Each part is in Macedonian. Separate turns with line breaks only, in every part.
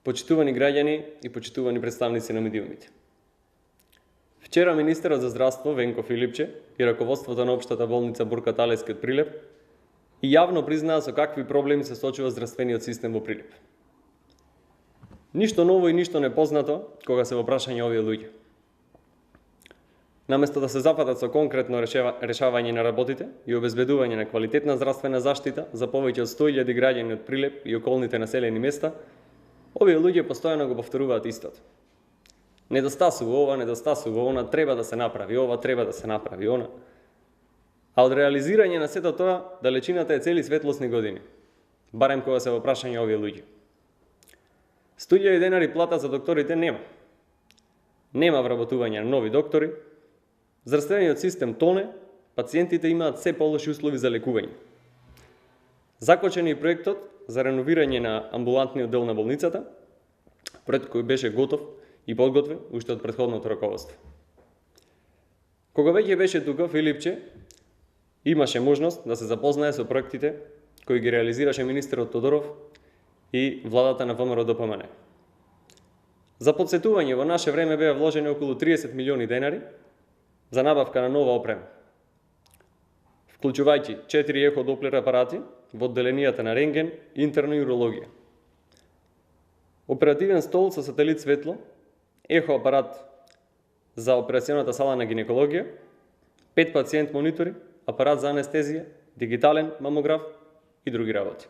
Почитувани граѓани и почитувани представници на медиумите. Вчера министерот за здравство Венко Филипче и раководството на општата болница Бурка Талески од Прилеп и јавно признаа со какви проблеми се соочува здравствениот систем во Прилеп. Ништо ново и ништо непознато кога се во прашање овие луѓе. Наместо да се западат со конкретно решавање на работите и обезбедување на квалитетна здравствена заштита за повеќе од 100.000 граѓани од Прилеп и околните населени места, овие луѓе постојано го повторуваат истото. Недостасува ова, недостасува она, треба да се направи ова, треба да се направи она. А од реализирање на сето тоа, далечината е цели светлосни години, барем кога се во прашање овие луѓе. 100.000 денари плата за докторите нема. Нема вработување на нови доктори, здравствениот систем тоне, пациентите имаат се полоши услови за лекување. Закочен е и проектот за реновирање на амбулантниот дел на болницата, проект кој беше готов и подготвен уште од претходното раководство. Кога веќе беше тука, Филипче имаше можност да се запознае со проектите кои ги реализираше министерот Тодоров и владата на ВМРО ДПМН. За подсетување, во наше време беа вложени околу 30 милиони денари за набавка на нова опрема, вклучувајќи 4 ехо-доплер апарати во одделенијата на рентген, интерна и урологија, оперативен стол со сателит светло, ехо-апарат за операционата сала на гинекологија, 5 пациент монитори, апарат за анестезија, дигитален мамограф и други работи.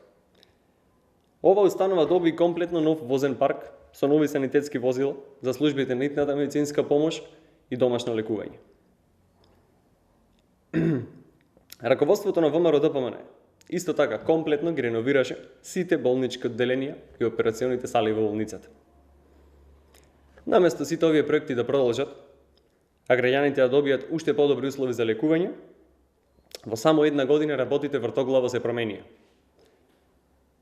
Ова установа доби комплетно нов возен парк со нови санитетски возила за службите на итната медицинска помош и домашно лекување. Раководството на ВМРО ДПМН исто така комплетно ги реновираше сите болнички одделенија и операционите сали во болницата. Наместо сите овие проекти да продолжат, а граѓаните да добијат уште подобри услови за лекување, во само една година работите вртоглаво се променија.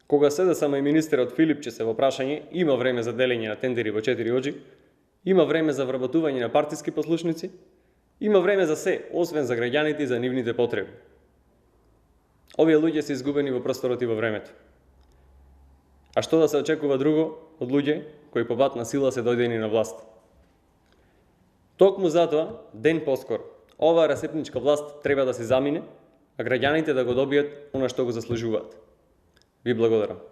Кога СДСМ и министерот Филипче се во прашање, има време за делење на тендери во 4 очи, има време за вработување на партиски послушници, има време за се, освен за граѓаните и за нивните потреби. Овие луѓе се изгубени во просторот и во времето. А што да се очекува друго од луѓе кои по пат на сила се дојдени на власт? Токму затоа, ден поскоро, оваа расепничка власт треба да се замине, а граѓаните да го добијат она што го заслужуваат. Ви благодарам.